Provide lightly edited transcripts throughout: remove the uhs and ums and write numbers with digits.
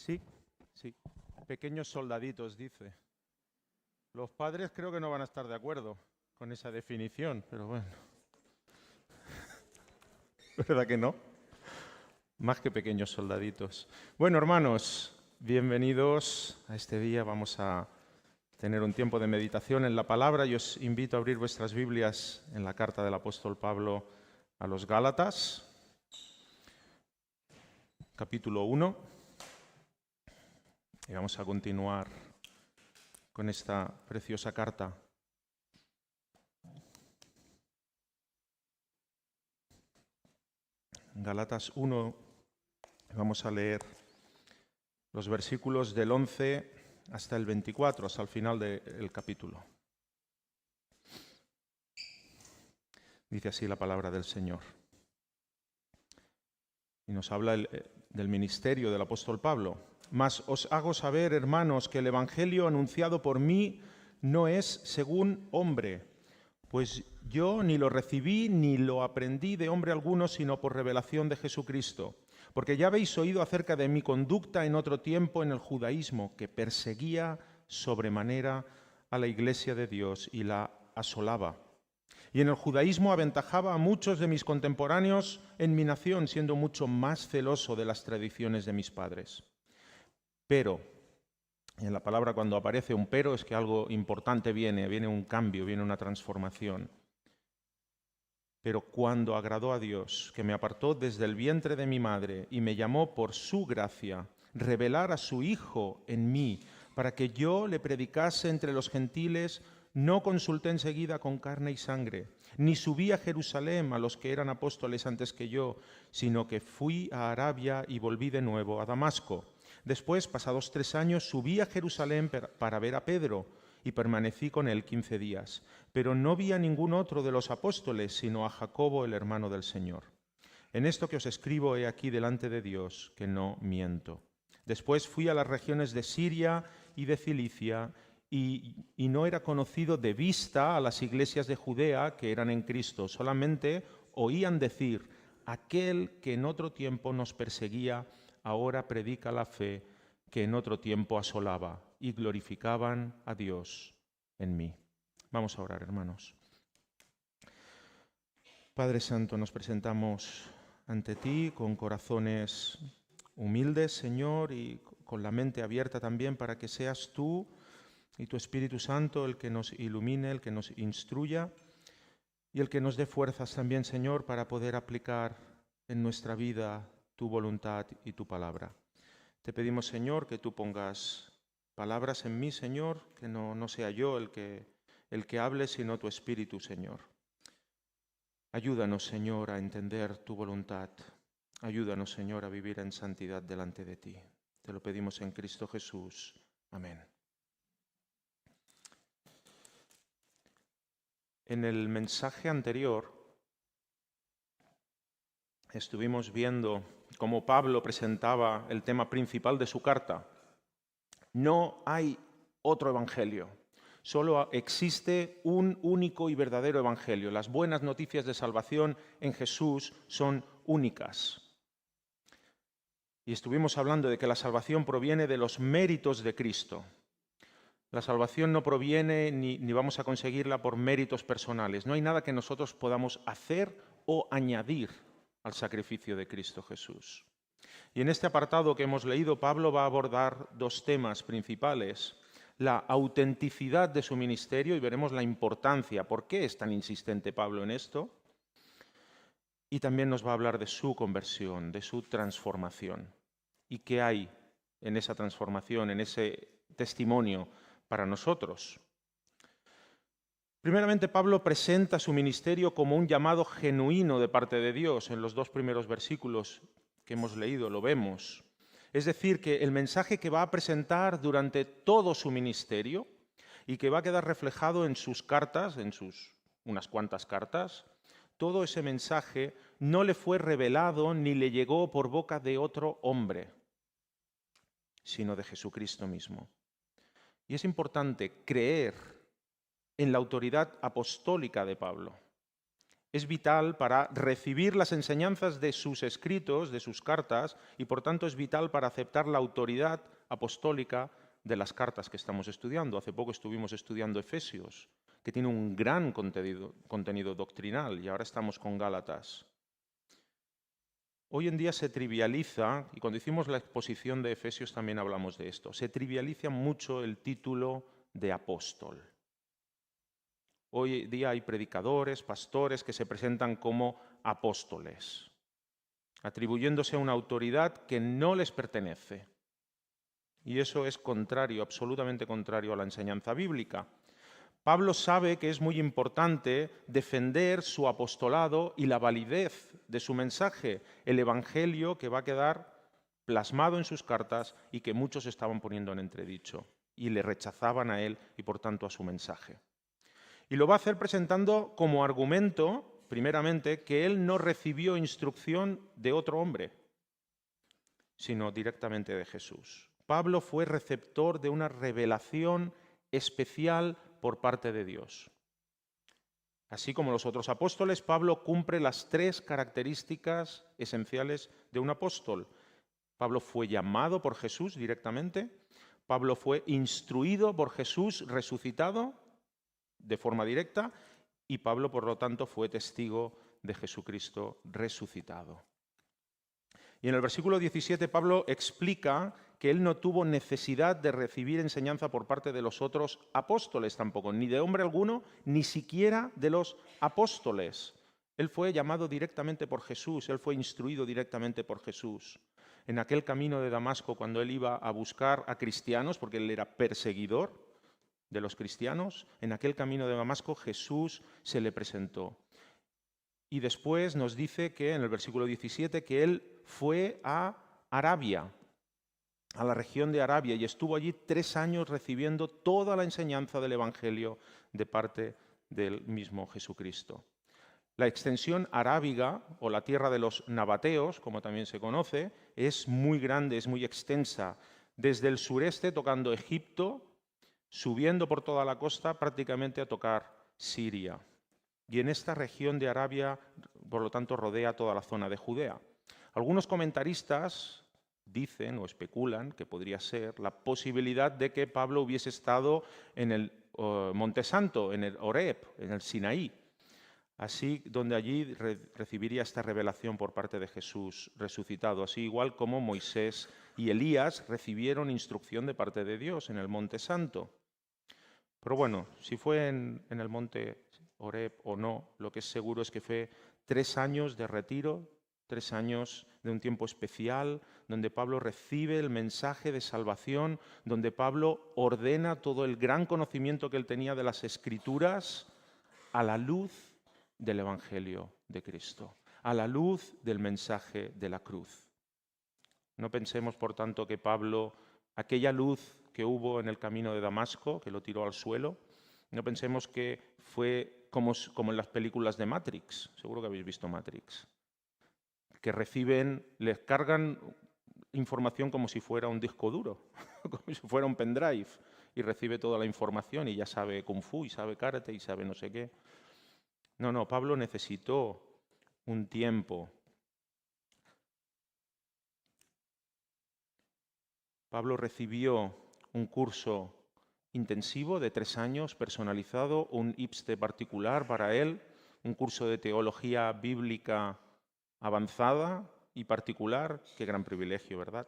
Sí, sí. Pequeños soldaditos, dice. Los padres creo que no van a estar de acuerdo con esa definición, pero bueno. ¿Verdad que no? Más que pequeños soldaditos. Bueno, hermanos, bienvenidos a este día. Vamos a tener un tiempo de meditación en la palabra y os invito a abrir vuestras Biblias en la carta del apóstol Pablo a los Gálatas, capítulo 1. Y vamos a continuar con esta preciosa carta. Gálatas 1, vamos a leer los versículos del 11 hasta el 24, hasta el final del capítulo. Dice así la palabra del Señor. Y nos habla del ministerio del apóstol Pablo. Mas os hago saber, hermanos, que el evangelio anunciado por mí no es según hombre, pues yo ni lo recibí ni lo aprendí de hombre alguno, sino por revelación de Jesucristo. Porque ya habéis oído acerca de mi conducta en otro tiempo en el judaísmo, que perseguía sobremanera a la iglesia de Dios y la asolaba. Y en el judaísmo aventajaba a muchos de mis contemporáneos en mi nación, siendo mucho más celoso de las tradiciones de mis padres. Pero, en la palabra cuando aparece un pero es que algo importante viene un cambio, viene una transformación. Pero cuando agradó a Dios, que me apartó desde el vientre de mi madre y me llamó por su gracia, revelar a su Hijo en mí, para que yo le predicase entre los gentiles, no consulté enseguida con carne y sangre, ni subí a Jerusalén a los que eran apóstoles antes que yo, sino que fui a Arabia y volví de nuevo a Damasco. Después, pasados 3 años, subí a Jerusalén para ver a Pedro y permanecí con él 15 días. Pero no vi a ningún otro de los apóstoles, sino a Jacobo, el hermano del Señor. En esto que os escribo he aquí delante de Dios, que no miento. Después fui a las regiones de Siria y de Cilicia, y no era conocido de vista a las iglesias de Judea que eran en Cristo. Solamente oían decir, aquel que en otro tiempo nos perseguía, ahora predica la fe que en otro tiempo asolaba, y glorificaban a Dios en mí. Vamos a orar, hermanos. Padre Santo, nos presentamos ante ti con corazones humildes, Señor, y con la mente abierta también para que seas tú y tu Espíritu Santo el que nos ilumine, el que nos instruya y el que nos dé fuerzas también, Señor, para poder aplicar en nuestra vida tu voluntad y tu palabra. Te pedimos, Señor, que tú pongas palabras en mí, Señor, que no sea yo el que hable, sino tu Espíritu, Señor. Ayúdanos, Señor, a entender tu voluntad. Ayúdanos, Señor, a vivir en santidad delante de ti. Te lo pedimos en Cristo Jesús. Amén. En el mensaje anterior estuvimos viendo cómo Pablo presentaba el tema principal de su carta. No hay otro evangelio. Solo existe un único y verdadero evangelio. Las buenas noticias de salvación en Jesús son únicas. Y estuvimos hablando de que la salvación proviene de los méritos de Cristo. La salvación no proviene ni vamos a conseguirla por méritos personales. No hay nada que nosotros podamos hacer o añadir al sacrificio de Cristo Jesús. Y en este apartado que hemos leído, Pablo va a abordar 2 temas principales. La autenticidad de su ministerio, y veremos la importancia, por qué es tan insistente Pablo en esto. Y también nos va a hablar de su conversión, de su transformación. ¿Y qué hay en esa transformación, en ese testimonio para nosotros? Primeramente, Pablo presenta su ministerio como un llamado genuino de parte de Dios. En los 2 primeros versículos que hemos leído lo vemos. Es decir, que el mensaje que va a presentar durante todo su ministerio y que va a quedar reflejado en sus cartas, en sus unas cuantas cartas, todo ese mensaje no le fue revelado ni le llegó por boca de otro hombre, sino de Jesucristo mismo. Y es importante creer en la autoridad apostólica de Pablo. es vital para recibir las enseñanzas de sus escritos, de sus cartas, y por tanto es vital para aceptar la autoridad apostólica de las cartas que estamos estudiando. Hace poco estuvimos estudiando Efesios, que tiene un gran contenido doctrinal, y ahora estamos con Gálatas. Hoy en día se trivializa, y cuando hicimos la exposición de Efesios también hablamos de esto, se trivializa mucho el título de apóstol. Hoy día hay predicadores, pastores que se presentan como apóstoles, atribuyéndose a una autoridad que no les pertenece. Y eso es contrario, absolutamente contrario a la enseñanza bíblica. Pablo sabe que es muy importante defender su apostolado y la validez de su mensaje, el evangelio que va a quedar plasmado en sus cartas y que muchos estaban poniendo en entredicho y le rechazaban a él y por tanto a su mensaje. Y lo va a hacer presentando como argumento, primeramente, que él no recibió instrucción de otro hombre, sino directamente de Jesús. Pablo fue receptor de una revelación especial por parte de Dios. Así como los otros apóstoles, Pablo cumple las 3 características esenciales de un apóstol. Pablo fue llamado por Jesús directamente. Pablo fue instruido por Jesús resucitado de forma directa. Y Pablo, por lo tanto, fue testigo de Jesucristo resucitado. Y en el versículo 17 Pablo explica que él no tuvo necesidad de recibir enseñanza por parte de los otros apóstoles tampoco, ni de hombre alguno, ni siquiera de los apóstoles. Él fue llamado directamente por Jesús, él fue instruido directamente por Jesús. En aquel camino de Damasco, cuando él iba a buscar a cristianos, porque él era perseguidor de los cristianos, en aquel camino de Damasco Jesús se le presentó. Y después nos dice que en el versículo 17 que él fue a Arabia, a la región de Arabia, y estuvo allí 3 años recibiendo toda la enseñanza del Evangelio de parte del mismo Jesucristo. La extensión arábiga, o la tierra de los nabateos, como también se conoce, es muy grande, es muy extensa, desde el sureste tocando Egipto, subiendo por toda la costa prácticamente a tocar Siria. Y en esta región de Arabia, por lo tanto, rodea toda la zona de Judea. Algunos comentaristas dicen o especulan que podría ser la posibilidad de que Pablo hubiese estado en el Monte Santo, en el Horeb, en el Sinaí, así donde allí recibiría esta revelación por parte de Jesús resucitado, así igual como Moisés y Elías recibieron instrucción de parte de Dios en el Monte Santo. Pero bueno, si fue en el Monte Horeb o no, lo que es seguro es que fue 3 años de retiro, 3 años de un tiempo especial, donde Pablo recibe el mensaje de salvación, donde Pablo ordena todo el gran conocimiento que él tenía de las Escrituras a la luz del Evangelio de Cristo, a la luz del mensaje de la cruz. No pensemos, por tanto, que Pablo, aquella luz que hubo en el camino de Damasco, que lo tiró al suelo, no pensemos que fue como en las películas de Matrix, seguro que habéis visto Matrix, que les cargan información como si fuera un disco duro, como si fuera un pendrive, y recibe toda la información y ya sabe Kung Fu, y sabe Karate, y sabe no sé qué. No, Pablo necesitó un tiempo. Pablo recibió un curso intensivo de 3 años, personalizado, un IPSTE particular para él, un curso de teología bíblica avanzada y particular. Qué gran privilegio, ¿verdad?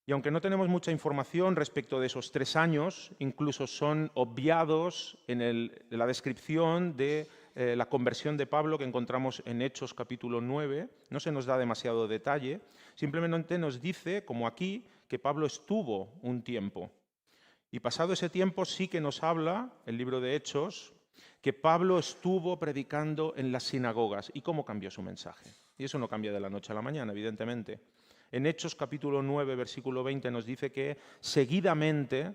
Y aunque no tenemos mucha información respecto de esos 3 años, incluso son obviados en la descripción de la conversión de Pablo que encontramos en Hechos capítulo 9, no se nos da demasiado detalle, simplemente nos dice, como aquí, que Pablo estuvo un tiempo. Y pasado ese tiempo sí que nos habla el libro de Hechos que Pablo estuvo predicando en las sinagogas. ¿Y cómo cambió su mensaje? Y eso no cambia de la noche a la mañana, evidentemente. En Hechos capítulo 9, versículo 20 nos dice que seguidamente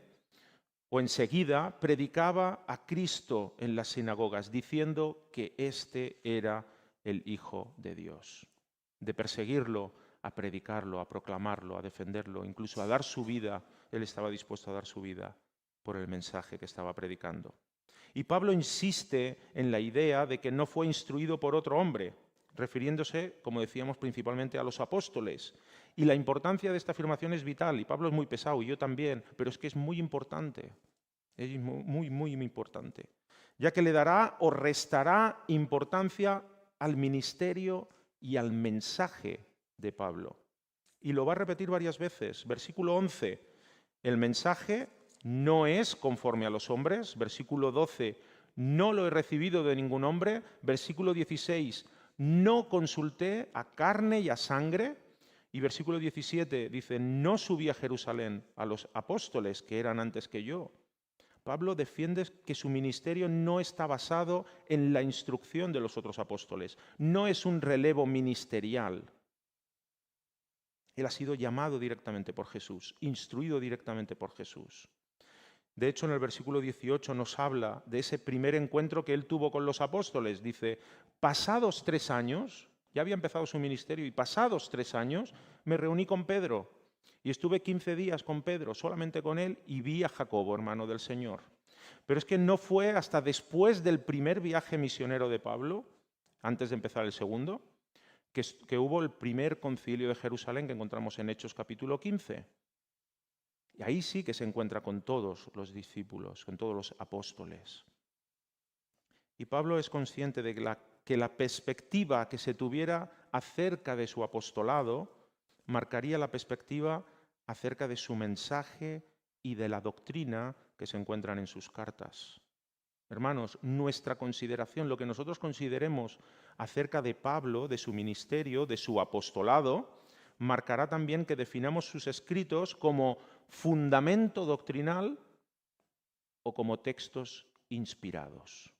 o enseguida predicaba a Cristo en las sinagogas, diciendo que éste era el Hijo de Dios. De perseguirlo, a predicarlo, a proclamarlo, a defenderlo, incluso a dar su vida. Él estaba dispuesto a dar su vida por el mensaje que estaba predicando. Y Pablo insiste en la idea de que no fue instruido por otro hombre, refiriéndose, como decíamos, principalmente a los apóstoles. Y la importancia de esta afirmación es vital, y Pablo es muy pesado, y yo también, pero es que es muy importante, es muy, muy importante, ya que le dará o restará importancia al ministerio y al mensaje de Pablo. Y lo va a repetir varias veces. Versículo 11, el mensaje no es conforme a los hombres. Versículo 12, no lo he recibido de ningún hombre. Versículo 16, no consulté a carne y a sangre. Y versículo 17 dice, no subí a Jerusalén a los apóstoles que eran antes que yo. Pablo defiende que su ministerio no está basado en la instrucción de los otros apóstoles. No es un relevo ministerial. Él ha sido llamado directamente por Jesús, instruido directamente por Jesús. De hecho, en el versículo 18 nos habla de ese primer encuentro que él tuvo con los apóstoles. Dice, pasados 3 años, ya había empezado su ministerio, y pasados 3 años me reuní con Pedro y estuve 15 días con Pedro, solamente con él, y vi a Jacobo, hermano del Señor. Pero es que no fue hasta después del primer viaje misionero de Pablo, antes de empezar el segundo, que hubo el primer concilio de Jerusalén que encontramos en Hechos capítulo 15. Y ahí sí que se encuentra con todos los discípulos, con todos los apóstoles. Y Pablo es consciente de que la perspectiva que se tuviera acerca de su apostolado marcaría la perspectiva acerca de su mensaje y de la doctrina que se encuentran en sus cartas. Hermanos, nuestra consideración, lo que nosotros consideremos acerca de Pablo, de su ministerio, de su apostolado, marcará también que definamos sus escritos como fundamento doctrinal o como textos inspirados.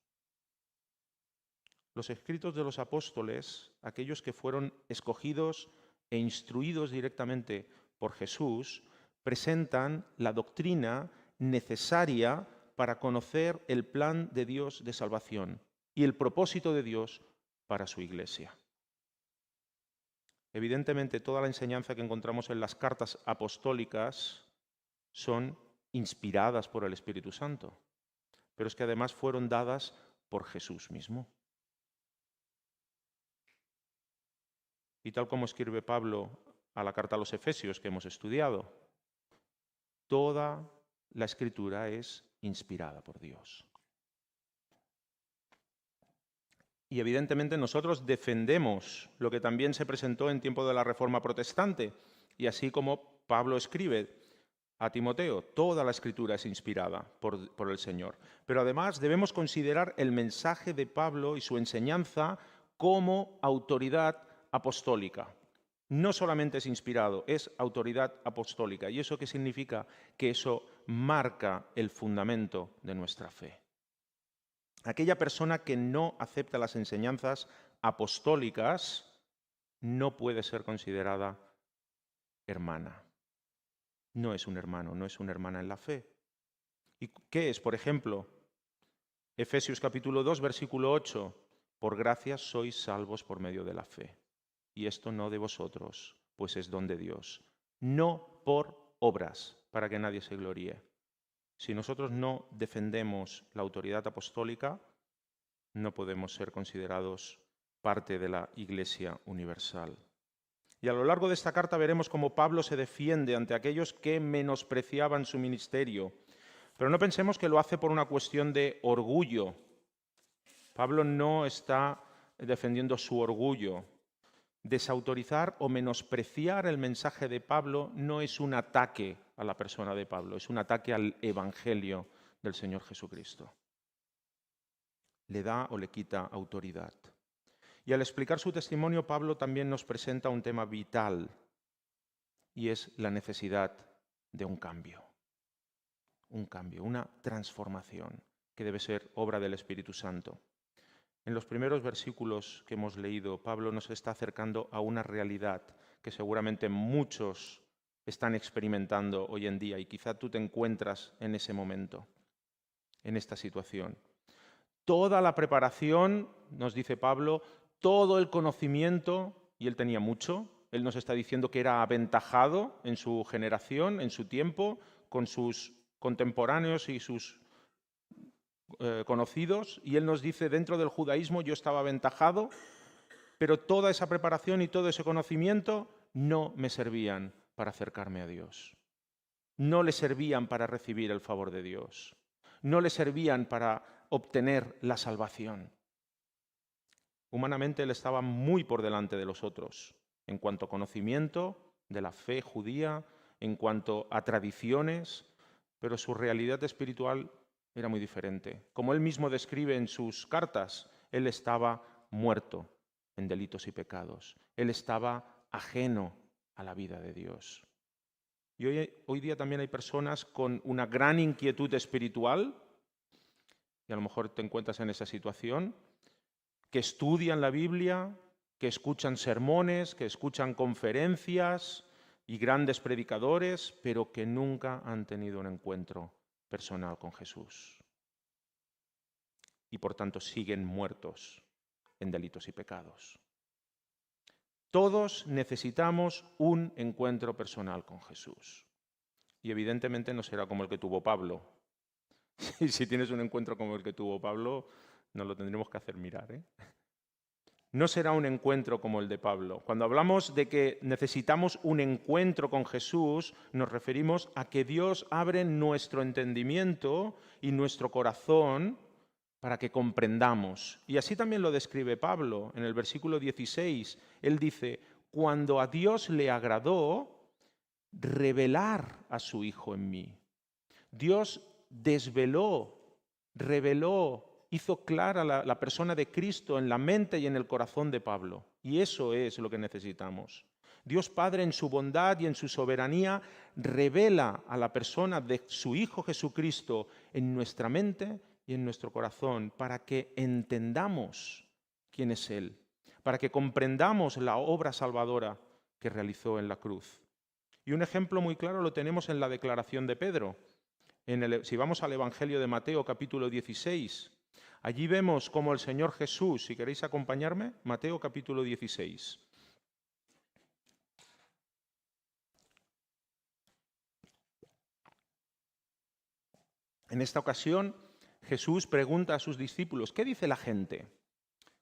Los escritos de los apóstoles, aquellos que fueron escogidos e instruidos directamente por Jesús, presentan la doctrina necesaria para conocer el plan de Dios de salvación y el propósito de Dios para su iglesia. Evidentemente, toda la enseñanza que encontramos en las cartas apostólicas son inspiradas por el Espíritu Santo, pero es que además fueron dadas por Jesús mismo. Y tal como escribe Pablo a la carta a los Efesios que hemos estudiado, toda la Escritura es inspirada por Dios. Y evidentemente nosotros defendemos lo que también se presentó en tiempo de la Reforma Protestante, y así como Pablo escribe a Timoteo, toda la Escritura es inspirada por el Señor. Pero además debemos considerar el mensaje de Pablo y su enseñanza como autoridad apostólica. No solamente es inspirado, es autoridad apostólica. ¿Y eso qué significa? Que eso marca el fundamento de nuestra fe. Aquella persona que no acepta las enseñanzas apostólicas no puede ser considerada hermana. No es un hermano, no es una hermana en la fe. ¿Y qué es? Por ejemplo, Efesios capítulo 2, versículo 8. Por gracia sois salvos por medio de la fe. Y esto no de vosotros, pues es don de Dios. No por obras, para que nadie se gloríe. Si nosotros no defendemos la autoridad apostólica, no podemos ser considerados parte de la Iglesia universal. Y a lo largo de esta carta veremos cómo Pablo se defiende ante aquellos que menospreciaban su ministerio. Pero no pensemos que lo hace por una cuestión de orgullo. Pablo no está defendiendo su orgullo. Desautorizar o menospreciar el mensaje de Pablo no es un ataque a la persona de Pablo, es un ataque al Evangelio del Señor Jesucristo. Le da o le quita autoridad. Y al explicar su testimonio, Pablo también nos presenta un tema vital, y es la necesidad de un cambio, una transformación que debe ser obra del Espíritu Santo. En los primeros versículos que hemos leído, Pablo nos está acercando a una realidad que seguramente muchos están experimentando hoy en día, y quizá tú te encuentras en ese momento, en esta situación. Toda la preparación, nos dice Pablo, todo el conocimiento, y él tenía mucho, él nos está diciendo que era aventajado en su generación, en su tiempo, con sus contemporáneos y sus conocidos, y él nos dice, dentro del judaísmo yo estaba aventajado, pero toda esa preparación y todo ese conocimiento no me servían para acercarme a Dios. No le servían para recibir el favor de Dios. No le servían para obtener la salvación. Humanamente él estaba muy por delante de los otros, en cuanto a conocimiento de la fe judía, en cuanto a tradiciones, pero su realidad espiritual era muy diferente. Como él mismo describe en sus cartas, él estaba muerto en delitos y pecados. Él estaba ajeno a la vida de Dios. Y hoy día también hay personas con una gran inquietud espiritual, y a lo mejor te encuentras en esa situación, que estudian la Biblia, que escuchan sermones, que escuchan conferencias y grandes predicadores, pero que nunca han tenido un encuentro personal con Jesús. Y por tanto siguen muertos en delitos y pecados. Todos necesitamos un encuentro personal con Jesús. Y evidentemente no será como el que tuvo Pablo. Si tienes un encuentro como el que tuvo Pablo, nos lo tendremos que hacer mirar, ¿eh? No será un encuentro como el de Pablo. Cuando hablamos de que necesitamos un encuentro con Jesús, nos referimos a que Dios abre nuestro entendimiento y nuestro corazón para que comprendamos. Y así también lo describe Pablo en el versículo 16. Él dice, cuando a Dios le agradó revelar a su Hijo en mí. Dios reveló, hizo clara la persona de Cristo en la mente y en el corazón de Pablo. Y eso es lo que necesitamos. Dios Padre en su bondad y en su soberanía revela a la persona de su Hijo Jesucristo en nuestra mente y en nuestro corazón para que entendamos quién es Él, para que comprendamos la obra salvadora que realizó en la cruz. Y un ejemplo muy claro lo tenemos en la declaración de Pedro. Si vamos al Evangelio de Mateo capítulo 16, allí vemos cómo el Señor Jesús, si queréis acompañarme, Mateo capítulo 16. En esta ocasión, Jesús pregunta a sus discípulos, ¿qué dice la gente?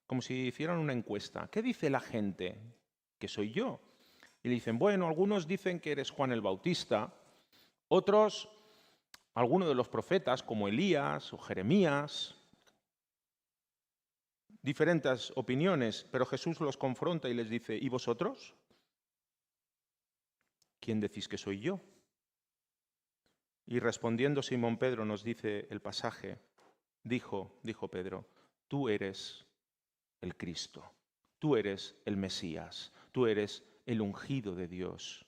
Como si hicieran una encuesta. ¿Qué dice la gente? ¿Que soy yo? Y le dicen, bueno, algunos dicen que eres Juan el Bautista, otros, algunos de los profetas, como Elías o Jeremías. Diferentes opiniones, pero Jesús los confronta y les dice, ¿y vosotros? ¿Quién decís que soy yo? Y respondiendo Simón Pedro nos dice el pasaje, dijo Pedro, tú eres el Cristo, tú eres el Mesías, tú eres el ungido de Dios,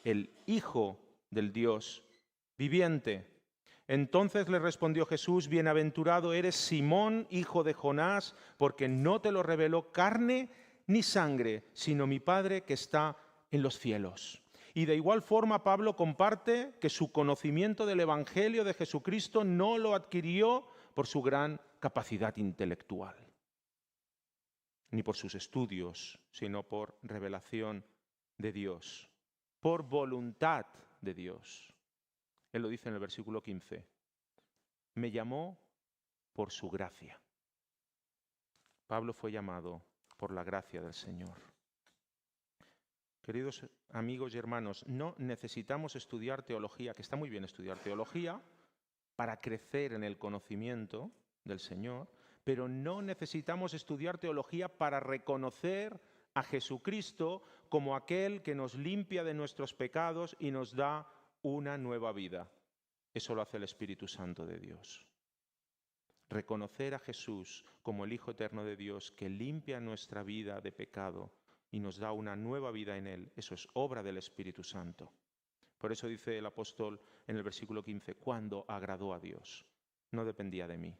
el Hijo del Dios viviente. Entonces le respondió Jesús, bienaventurado eres Simón, hijo de Jonás, porque no te lo reveló carne ni sangre, sino mi Padre que está en los cielos. Y de igual forma Pablo comparte que su conocimiento del Evangelio de Jesucristo no lo adquirió por su gran capacidad intelectual, ni por sus estudios, sino por revelación de Dios, por voluntad de Dios. Él lo dice en el versículo 15. Me llamó por su gracia. Pablo fue llamado por la gracia del Señor. Queridos amigos y hermanos, no necesitamos estudiar teología, que está muy bien estudiar teología, para crecer en el conocimiento del Señor, pero no necesitamos estudiar teología para reconocer a Jesucristo como aquel que nos limpia de nuestros pecados y nos da una nueva vida. Eso lo hace el Espíritu Santo de Dios. Reconocer a Jesús como el Hijo eterno de Dios que limpia nuestra vida de pecado y nos da una nueva vida en Él, eso es obra del Espíritu Santo. Por eso dice el apóstol en el versículo 15, cuando agradó a Dios, no dependía de mí,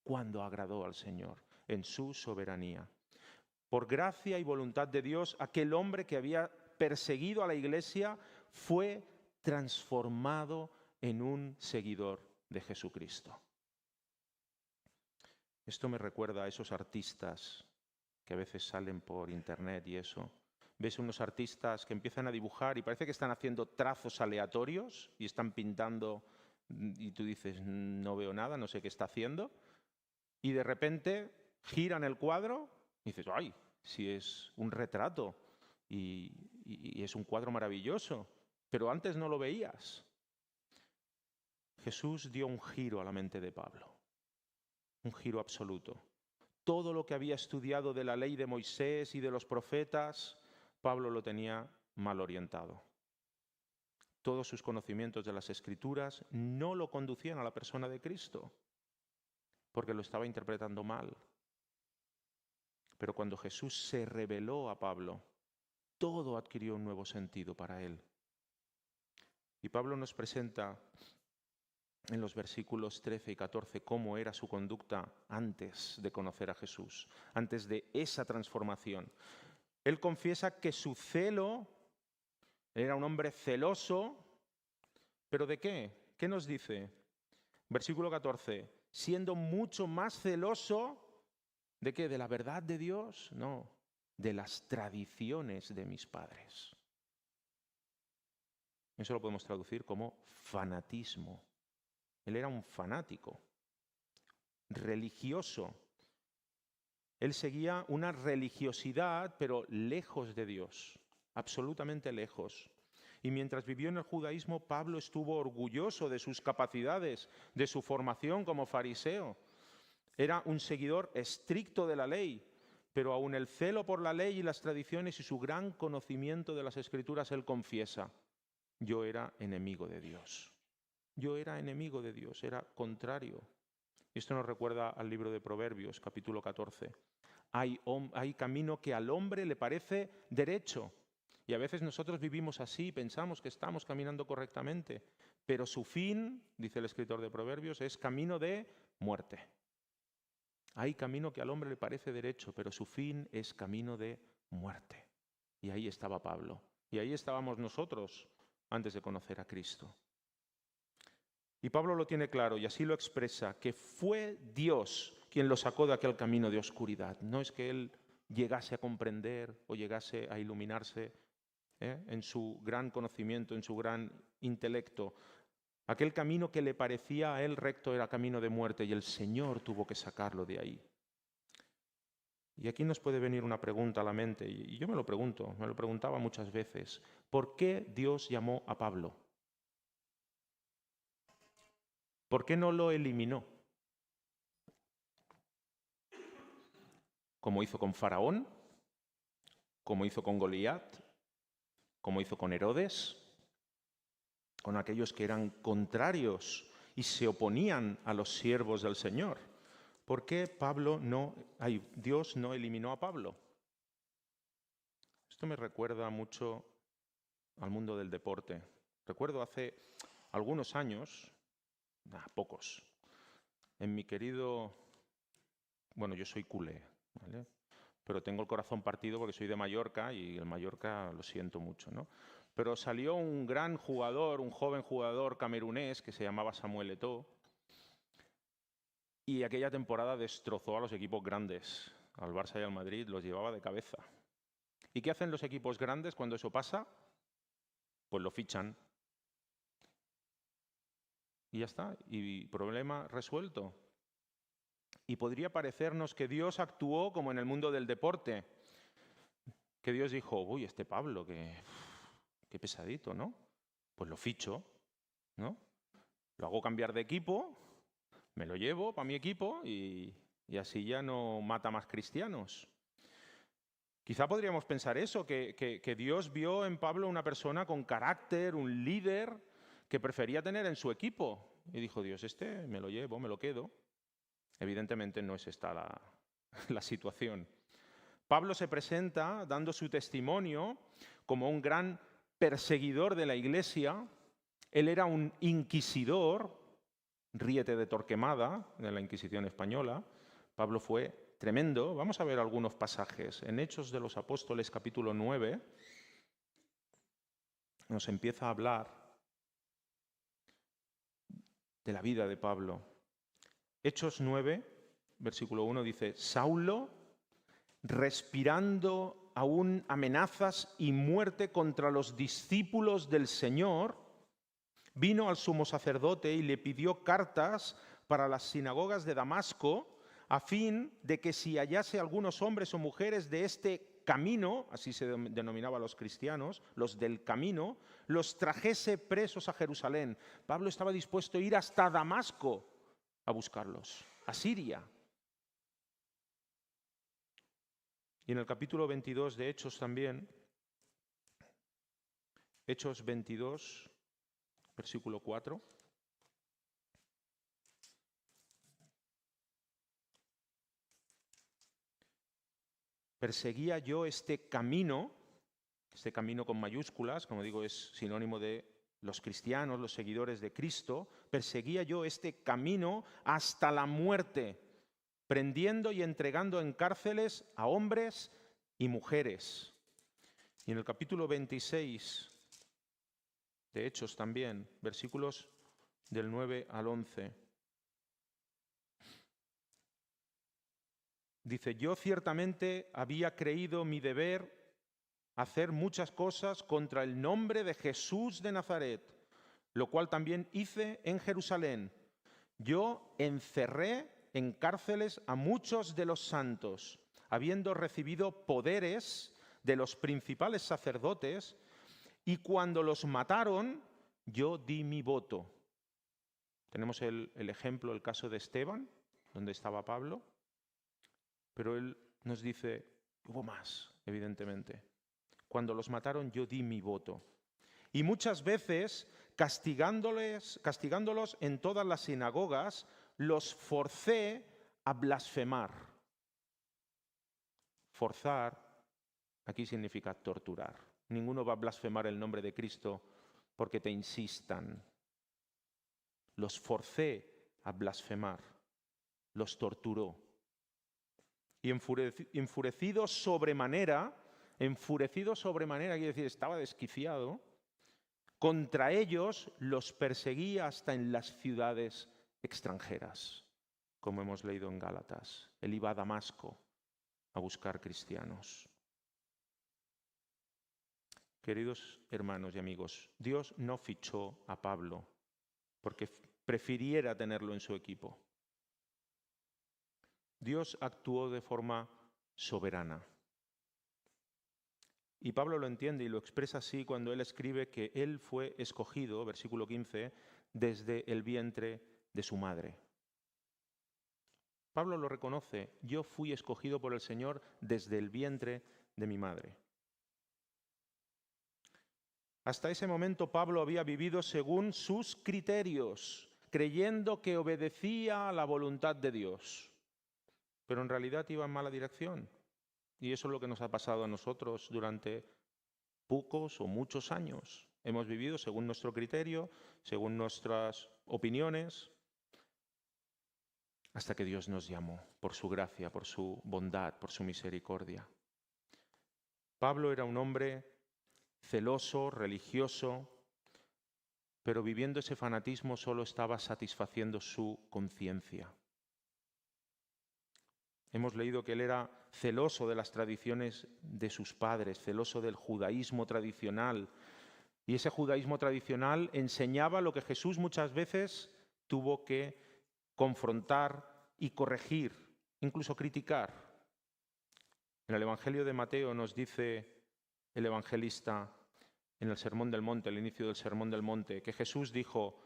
cuando agradó al Señor en su soberanía. Por gracia y voluntad de Dios, aquel hombre que había perseguido a la iglesia fue transformado en un seguidor de Jesucristo. Esto me recuerda a esos artistas que a veces salen por internet y eso. Ves unos artistas que empiezan a dibujar y parece que están haciendo trazos aleatorios y están pintando y tú dices, no veo nada, no sé qué está haciendo. y de repente giran el cuadro y dices, ¡ay! Si es un retrato y es un cuadro maravilloso, pero antes no lo veías. Jesús dio un giro a la mente de Pablo, un giro absoluto. Todo lo que había estudiado de la ley de Moisés y de los profetas, Pablo lo tenía mal orientado. Todos sus conocimientos de las Escrituras no lo conducían a la persona de Cristo, porque lo estaba interpretando mal. Pero cuando Jesús se reveló a Pablo, todo adquirió un nuevo sentido para él. Y Pablo nos presenta en los versículos 13 y 14 cómo era su conducta antes de conocer a Jesús, antes de esa transformación. Él confiesa que su celo, era un hombre celoso, ¿pero de qué? ¿Qué nos dice? Versículo 14, siendo mucho más celoso, ¿de qué? ¿De la verdad de Dios? No, de las tradiciones de mis padres. Eso lo podemos traducir como fanatismo. Él era un fanático, religioso. Él seguía una religiosidad, pero lejos de Dios, absolutamente lejos. Y mientras vivió en el judaísmo, Pablo estuvo orgulloso de sus capacidades, de su formación como fariseo. Era un seguidor estricto de la ley, pero aún el celo por la ley y las tradiciones y su gran conocimiento de las Escrituras, él confiesa, yo era enemigo de Dios. Yo era enemigo de Dios, era contrario. Y esto nos recuerda al libro de Proverbios, capítulo 14. Hay camino que al hombre le parece derecho. Y a veces nosotros vivimos así, pensamos que estamos caminando correctamente, pero su fin, dice el escritor de Proverbios, es camino de muerte. Hay camino que al hombre le parece derecho, pero su fin es camino de muerte. Y ahí estaba Pablo. Y ahí estábamos nosotros antes de conocer a Cristo. Y Pablo lo tiene claro y así lo expresa, que fue Dios quien lo sacó de aquel camino de oscuridad. No es que él llegase a comprender o llegase a iluminarse en su gran conocimiento, en su gran intelecto. Aquel camino que le parecía a él recto era camino de muerte y el Señor tuvo que sacarlo de ahí. Y aquí nos puede venir una pregunta a la mente, y yo me lo preguntaba muchas veces. ¿Por qué Dios llamó a Pablo? ¿Por qué no lo eliminó? Como hizo con Faraón, como hizo con Goliat, como hizo con Herodes, con aquellos que eran contrarios y se oponían a los siervos del Señor. ¿Por qué Dios no eliminó a Pablo? Esto me recuerda mucho al mundo del deporte. Recuerdo hace algunos años, pocos, en mi querido, yo soy culé, ¿vale? Pero tengo el corazón partido porque soy de Mallorca y el Mallorca lo siento mucho, ¿no? Pero salió un gran jugador, un joven jugador camerunés que se llamaba Samuel Eto'o y aquella temporada destrozó a los equipos grandes, al Barça y al Madrid, los llevaba de cabeza. ¿Y qué hacen los equipos grandes cuando eso pasa? Pues lo fichan. Y ya está, y problema resuelto. Y podría parecernos que Dios actuó como en el mundo del deporte, que Dios dijo, uy, este Pablo, qué pesadito, ¿no? Pues lo ficho, ¿no? Lo hago cambiar de equipo, me lo llevo para mi equipo y así ya no mata más cristianos. Quizá podríamos pensar eso, que Dios vio en Pablo una persona con carácter, un líder que prefería tener en su equipo. Y dijo, Dios, me lo llevo, me lo quedo. Evidentemente no es esta la situación. Pablo se presenta dando su testimonio como un gran perseguidor de la Iglesia. Él era un inquisidor, ríete de Torquemada, de la Inquisición española. Pablo fue tremendo. Vamos a ver algunos pasajes. En Hechos de los Apóstoles, capítulo 9, nos empieza a hablar de la vida de Pablo. Hechos 9, versículo 1 dice, Saulo, respirando aún amenazas y muerte contra los discípulos del Señor, vino al sumo sacerdote y le pidió cartas para las sinagogas de Damasco, a fin de que si hallase algunos hombres o mujeres de este camino, así se denominaba a los cristianos, los del camino, los trajese presos a Jerusalén. Pablo estaba dispuesto a ir hasta Damasco a buscarlos, a Siria. Y en el capítulo 22 de Hechos también, Hechos 22, versículo 4. Perseguía yo este camino con mayúsculas, como digo, es sinónimo de los cristianos, los seguidores de Cristo, perseguía yo este camino hasta la muerte, prendiendo y entregando en cárceles a hombres y mujeres. Y en el capítulo 26 de Hechos también, versículos del 9 al 11. Dice, yo ciertamente había creído mi deber hacer muchas cosas contra el nombre de Jesús de Nazaret, lo cual también hice en Jerusalén. Yo encerré en cárceles a muchos de los santos, habiendo recibido poderes de los principales sacerdotes, y cuando los mataron, yo di mi voto. Tenemos el ejemplo, el caso de Esteban, donde estaba Pablo. Pero él nos dice, hubo más, evidentemente. Cuando los mataron yo di mi voto. Y muchas veces, castigándolos en todas las sinagogas, los forcé a blasfemar. Forzar aquí significa torturar. Ninguno va a blasfemar el nombre de Cristo porque te insistan. Los forcé a blasfemar. Los torturó. Y enfurecido sobremanera, quiere decir, estaba desquiciado, contra ellos los perseguía hasta en las ciudades extranjeras, como hemos leído en Gálatas. Él iba a Damasco a buscar cristianos. Queridos hermanos y amigos, Dios no fichó a Pablo porque prefiriera tenerlo en su equipo. Dios actuó de forma soberana. Y Pablo lo entiende y lo expresa así cuando él escribe que él fue escogido, versículo 15, desde el vientre de su madre. Pablo lo reconoce, yo fui escogido por el Señor desde el vientre de mi madre. Hasta ese momento Pablo había vivido según sus criterios, creyendo que obedecía a la voluntad de Dios. Pero en realidad iba en mala dirección. Y eso es lo que nos ha pasado a nosotros durante pocos o muchos años. Hemos vivido según nuestro criterio, según nuestras opiniones, hasta que Dios nos llamó por su gracia, por su bondad, por su misericordia. Pablo era un hombre celoso, religioso, pero viviendo ese fanatismo solo estaba satisfaciendo su conciencia. Hemos leído que él era celoso de las tradiciones de sus padres, celoso del judaísmo tradicional. Y ese judaísmo tradicional enseñaba lo que Jesús muchas veces tuvo que confrontar y corregir, incluso criticar. En el Evangelio de Mateo nos dice el evangelista en el Sermón del Monte, el inicio del Sermón del Monte, que Jesús dijo,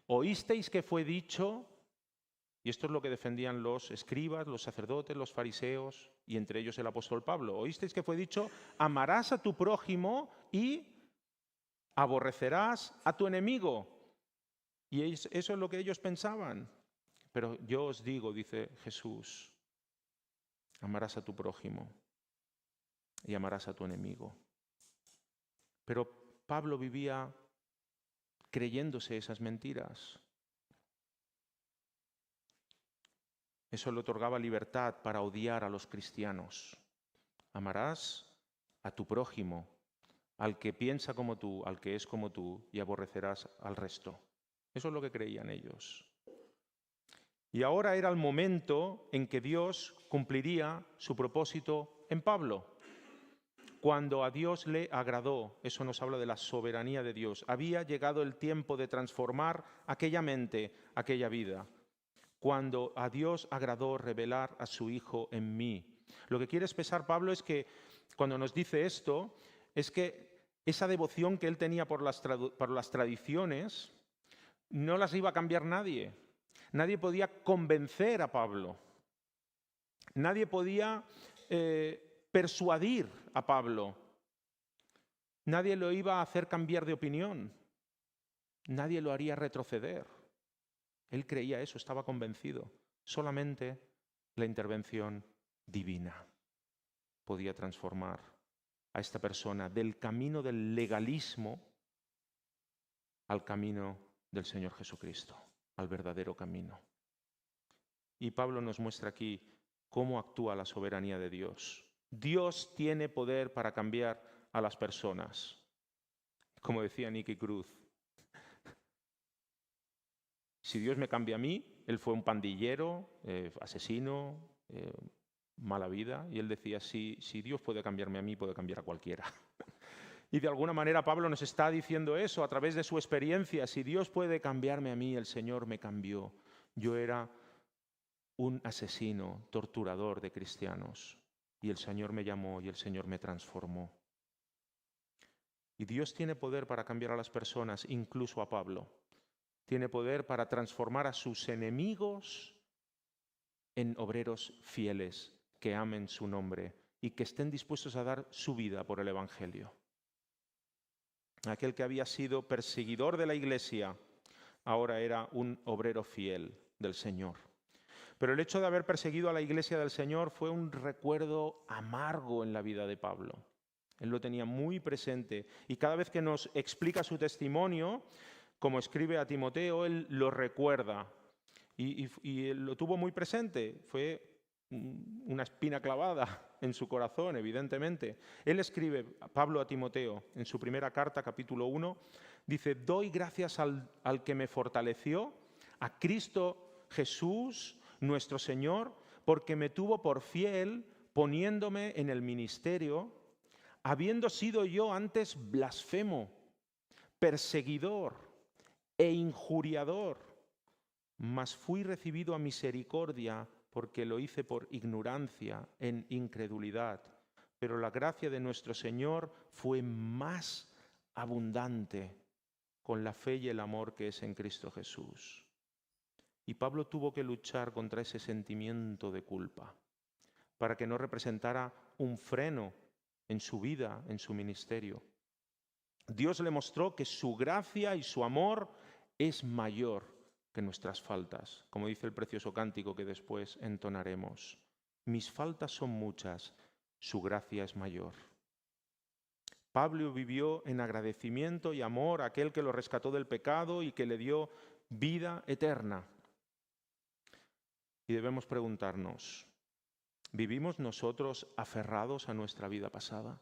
¿oísteis que fue dicho? Y esto es lo que defendían los escribas, los sacerdotes, los fariseos y entre ellos el apóstol Pablo. ¿Oísteis que fue dicho? Amarás a tu prójimo y aborrecerás a tu enemigo. Y eso es lo que ellos pensaban. Pero yo os digo, dice Jesús, amarás a tu prójimo y amarás a tu enemigo. Pero Pablo vivía creyéndose esas mentiras. Eso le otorgaba libertad para odiar a los cristianos. Amarás a tu prójimo, al que piensa como tú, al que es como tú, y aborrecerás al resto. Eso es lo que creían ellos. Y ahora era el momento en que Dios cumpliría su propósito en Pablo. Cuando a Dios le agradó, eso nos habla de la soberanía de Dios, había llegado el tiempo de transformar aquella mente, aquella vida. cuando a Dios agradó revelar a su Hijo en mí. Lo que quiere expresar Pablo es que cuando nos dice esto, es que esa devoción que él tenía por las tradiciones no las iba a cambiar nadie. Nadie podía convencer a Pablo. Nadie podía persuadir a Pablo. Nadie lo iba a hacer cambiar de opinión. Nadie lo haría retroceder. Él creía eso, estaba convencido. Solamente la intervención divina podía transformar a esta persona del camino del legalismo al camino del Señor Jesucristo, al verdadero camino. Y Pablo nos muestra aquí cómo actúa la soberanía de Dios. Dios tiene poder para cambiar a las personas. Como decía Nicky Cruz, si Dios me cambia a mí, él fue un pandillero, asesino, mala vida, y él decía, si Dios puede cambiarme a mí, puede cambiar a cualquiera. Y de alguna manera Pablo nos está diciendo eso a través de su experiencia. Si Dios puede cambiarme a mí, el Señor me cambió. Yo era un asesino, torturador de cristianos, y el Señor me llamó y el Señor me transformó. Y Dios tiene poder para cambiar a las personas, incluso a Pablo. Tiene poder para transformar a sus enemigos en obreros fieles que amen su nombre y que estén dispuestos a dar su vida por el Evangelio. Aquel que había sido perseguidor de la iglesia ahora era un obrero fiel del Señor. Pero el hecho de haber perseguido a la iglesia del Señor fue un recuerdo amargo en la vida de Pablo. Él lo tenía muy presente y cada vez que nos explica su testimonio, como escribe a Timoteo, él lo recuerda y él lo tuvo muy presente. Fue una espina clavada en su corazón, evidentemente. Él escribe, Pablo a Timoteo, en su primera carta, capítulo 1, dice, doy gracias al que me fortaleció, a Cristo Jesús, nuestro Señor, porque me tuvo por fiel, poniéndome en el ministerio, habiendo sido yo antes blasfemo, perseguidor e injuriador, mas fui recibido a misericordia porque lo hice por ignorancia, en incredulidad. Pero la gracia de nuestro Señor fue más abundante con la fe y el amor que es en Cristo Jesús. Y Pablo tuvo que luchar contra ese sentimiento de culpa para que no representara un freno en su vida, en su ministerio. Dios le mostró que su gracia y su amor es mayor que nuestras faltas, como dice el precioso cántico que después entonaremos. Mis faltas son muchas, su gracia es mayor. Pablo vivió en agradecimiento y amor a aquel que lo rescató del pecado y que le dio vida eterna. Y debemos preguntarnos, ¿vivimos nosotros aferrados a nuestra vida pasada?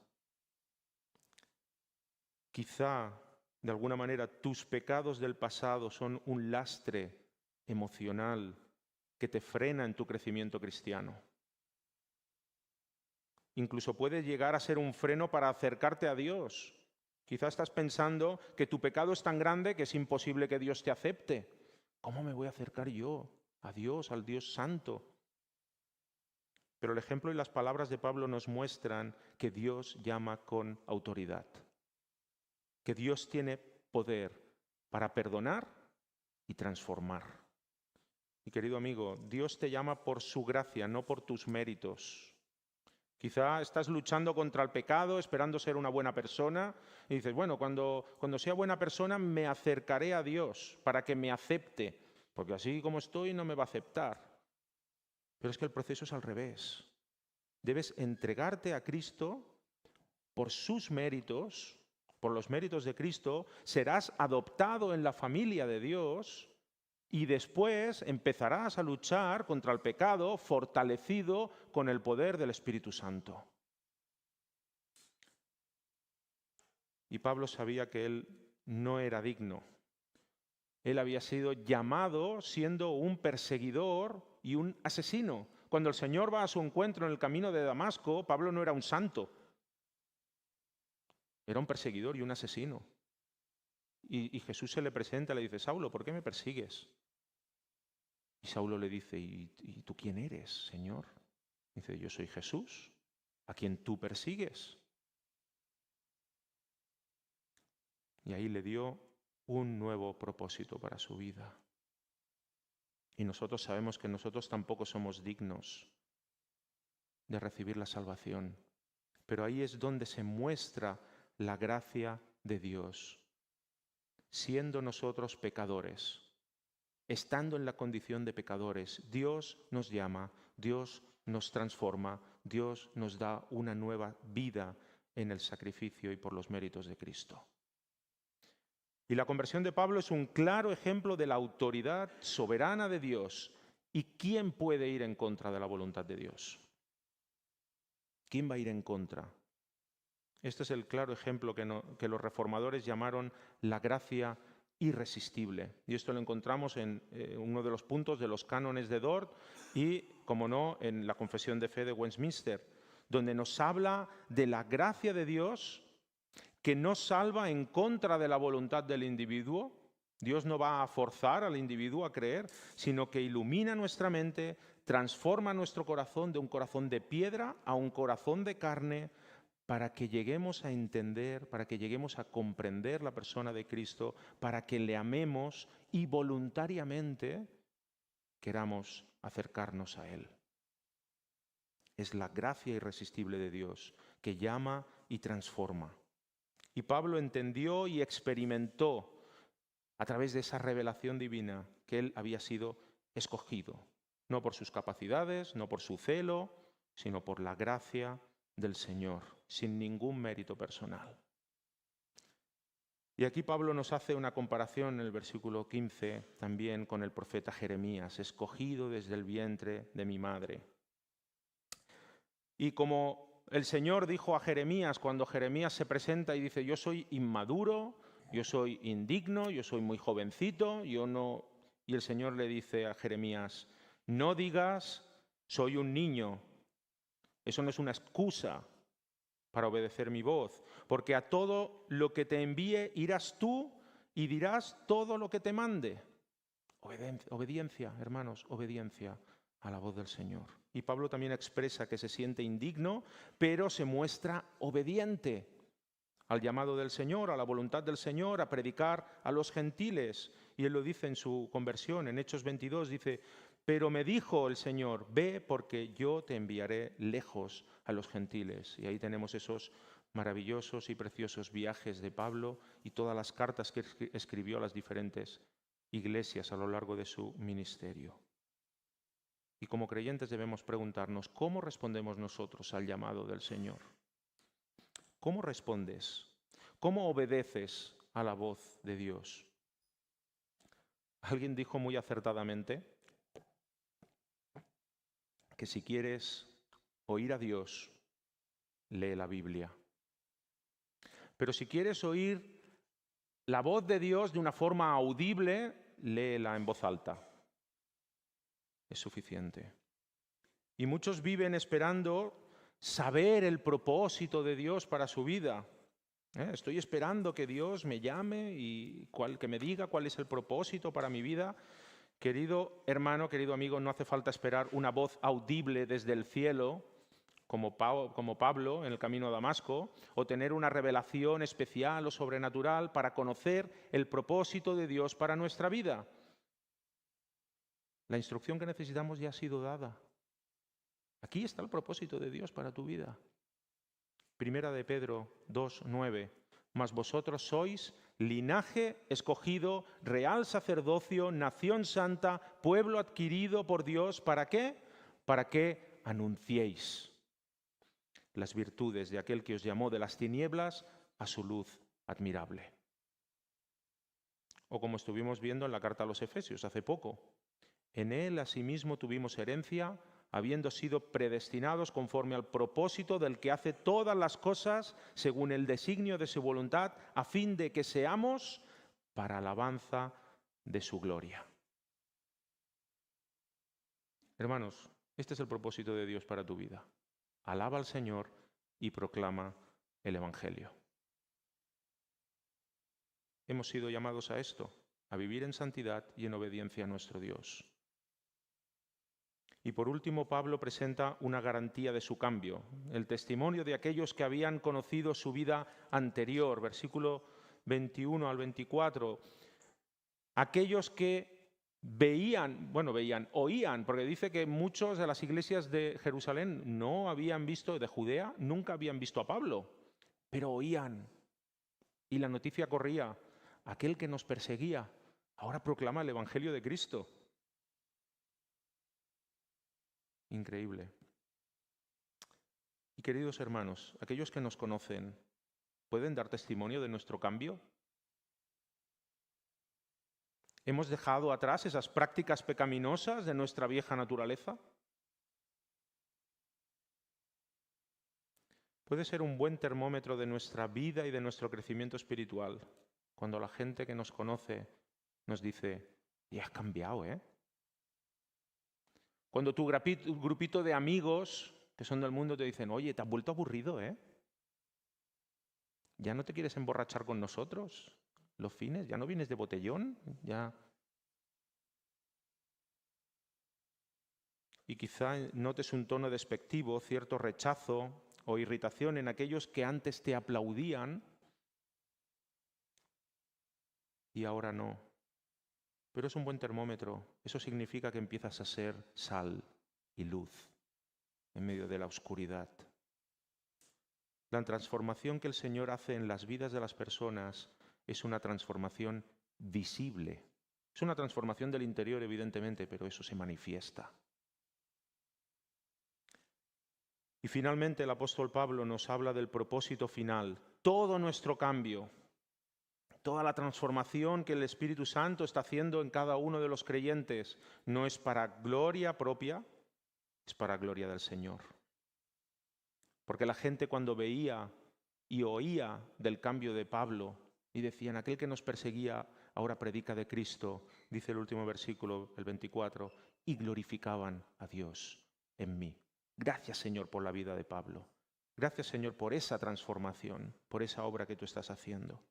Quizá, de alguna manera, tus pecados del pasado son un lastre emocional que te frena en tu crecimiento cristiano. Incluso puede llegar a ser un freno para acercarte a Dios. Quizá estás pensando que tu pecado es tan grande que es imposible que Dios te acepte. ¿Cómo me voy a acercar yo a Dios, al Dios Santo? Pero el ejemplo y las palabras de Pablo nos muestran que Dios llama con autoridad, que Dios tiene poder para perdonar y transformar. Y querido amigo, Dios te llama por su gracia, no por tus méritos. Quizá estás luchando contra el pecado, esperando ser una buena persona, y dices, bueno, cuando sea buena persona me acercaré a Dios para que me acepte, porque así como estoy no me va a aceptar. Pero es que el proceso es al revés. Debes entregarte a Cristo por sus méritos, por los méritos de Cristo, serás adoptado en la familia de Dios y después empezarás a luchar contra el pecado fortalecido con el poder del Espíritu Santo. Y Pablo sabía que él no era digno. Él había sido llamado siendo un perseguidor y un asesino. Cuando el Señor va a su encuentro en el camino de Damasco, Pablo no era un santo. Era un perseguidor y un asesino. Y Jesús se le presenta y le dice, Saulo, ¿por qué me persigues? Y Saulo le dice, ¿y tú quién eres, Señor? Dice, yo soy Jesús, a quien tú persigues. Y ahí le dio un nuevo propósito para su vida. Y nosotros sabemos que nosotros tampoco somos dignos de recibir la salvación. Pero ahí es donde se muestra la gracia de Dios. Siendo nosotros pecadores, estando en la condición de pecadores, Dios nos llama, Dios nos transforma, Dios nos da una nueva vida en el sacrificio y por los méritos de Cristo. Y la conversión de Pablo es un claro ejemplo de la autoridad soberana de Dios. ¿Y quién puede ir en contra de la voluntad de Dios? ¿Quién va a ir en contra? Este es el claro ejemplo que los reformadores llamaron la gracia irresistible. Y esto lo encontramos en uno de los puntos de los cánones de Dort y, como no, en la Confesión de Fe de Westminster, donde nos habla de la gracia de Dios que no salva en contra de la voluntad del individuo. Dios no va a forzar al individuo a creer, sino que ilumina nuestra mente, transforma nuestro corazón de un corazón de piedra a un corazón de carne, para que lleguemos a entender, para que lleguemos a comprender la persona de Cristo, para que le amemos y voluntariamente queramos acercarnos a Él. Es la gracia irresistible de Dios que llama y transforma. Y Pablo entendió y experimentó a través de esa revelación divina que él había sido escogido, no por sus capacidades, no por su celo, sino por la gracia del Señor, sin ningún mérito personal. Y aquí Pablo nos hace una comparación en el versículo 15 también con el profeta Jeremías, escogido desde el vientre de mi madre. Y como el Señor dijo a Jeremías cuando Jeremías se presenta y dice, yo soy inmaduro, yo soy indigno, yo soy muy jovencito, yo no... Y el Señor le dice a Jeremías, no digas, soy un niño. Eso no es una excusa para obedecer mi voz, porque a todo lo que te envíe irás tú y dirás todo lo que te mande. Obediencia, hermanos, obediencia a la voz del Señor. Y Pablo también expresa que se siente indigno, pero se muestra obediente al llamado del Señor, a la voluntad del Señor, a predicar a los gentiles. Y él lo dice en su conversión, en Hechos 22, dice, pero me dijo el Señor, ve porque yo te enviaré lejos a los gentiles. Y ahí tenemos esos maravillosos y preciosos viajes de Pablo y todas las cartas que escribió a las diferentes iglesias a lo largo de su ministerio. Y como creyentes debemos preguntarnos, ¿cómo respondemos nosotros al llamado del Señor? ¿Cómo respondes? ¿Cómo obedeces a la voz de Dios? Alguien dijo muy acertadamente que si quieres oír a Dios, lee la Biblia. Pero si quieres oír la voz de Dios de una forma audible, léela en voz alta. Es suficiente. Y muchos viven esperando saber el propósito de Dios para su vida. Estoy esperando que Dios me llame y que me diga cuál es el propósito para mi vida. Querido hermano, querido amigo, no hace falta esperar una voz audible desde el cielo, como Pablo en el camino a Damasco, o tener una revelación especial o sobrenatural para conocer el propósito de Dios para nuestra vida. La instrucción que necesitamos ya ha sido dada. Aquí está el propósito de Dios para tu vida. Primera de Pedro 2:9. Mas vosotros sois linaje escogido, real sacerdocio, nación santa, pueblo adquirido por Dios. ¿Para qué? Para que anunciéis las virtudes de aquel que os llamó de las tinieblas a su luz admirable. O como estuvimos viendo en la carta a los Efesios hace poco. En él asimismo tuvimos herencia, habiendo sido predestinados conforme al propósito del que hace todas las cosas según el designio de su voluntad, a fin de que seamos para alabanza de su gloria. Hermanos, este es el propósito de Dios para tu vida. Alaba al Señor y proclama el Evangelio. Hemos sido llamados a esto, a vivir en santidad y en obediencia a nuestro Dios. Y por último, Pablo presenta una garantía de su cambio, el testimonio de aquellos que habían conocido su vida anterior, versículo 21 al 24. Aquellos que oían, porque dice que muchos de las iglesias de Jerusalén no habían visto, de Judea, nunca habían visto a Pablo, pero oían. Y la noticia corría, aquel que nos perseguía ahora proclama el Evangelio de Cristo. Increíble. Y queridos hermanos, aquellos que nos conocen, ¿pueden dar testimonio de nuestro cambio? ¿Hemos dejado atrás esas prácticas pecaminosas de nuestra vieja naturaleza? Puede ser un buen termómetro de nuestra vida y de nuestro crecimiento espiritual cuando la gente que nos conoce nos dice, y has cambiado, ¿eh? Cuando tu grupito de amigos que son del mundo te dicen, oye, te has vuelto aburrido, ¿eh? ¿Ya no te quieres emborrachar con nosotros los fines? ¿Ya no vienes de botellón? ¿Ya? Y quizá notes un tono despectivo, cierto rechazo o irritación en aquellos que antes te aplaudían y ahora no. Pero es un buen termómetro. Eso significa que empiezas a ser sal y luz en medio de la oscuridad. La transformación que el Señor hace en las vidas de las personas es una transformación visible. Es una transformación del interior, evidentemente, pero eso se manifiesta. Y finalmente el apóstol Pablo nos habla del propósito final. Todo nuestro cambio, toda la transformación que el Espíritu Santo está haciendo en cada uno de los creyentes no es para gloria propia, es para gloria del Señor. Porque la gente cuando veía y oía del cambio de Pablo y decían, aquel que nos perseguía ahora predica de Cristo, dice el último versículo, el 24, y glorificaban a Dios en mí. Gracias, Señor, por la vida de Pablo. Gracias, Señor, por esa transformación, por esa obra que tú estás haciendo.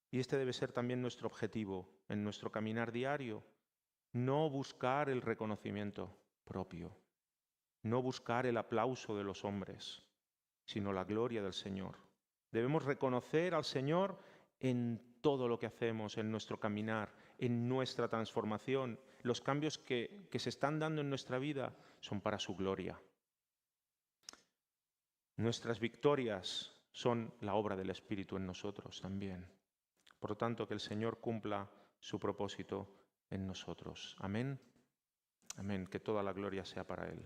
Y este debe ser también nuestro objetivo en nuestro caminar diario. No buscar el reconocimiento propio, no buscar el aplauso de los hombres, sino la gloria del Señor. Debemos reconocer al Señor en todo lo que hacemos, en nuestro caminar, en nuestra transformación. Los cambios que se están dando en nuestra vida son para su gloria. Nuestras victorias son la obra del Espíritu en nosotros también. Por lo tanto, que el Señor cumpla su propósito en nosotros. Amén. Amén. Que toda la gloria sea para Él.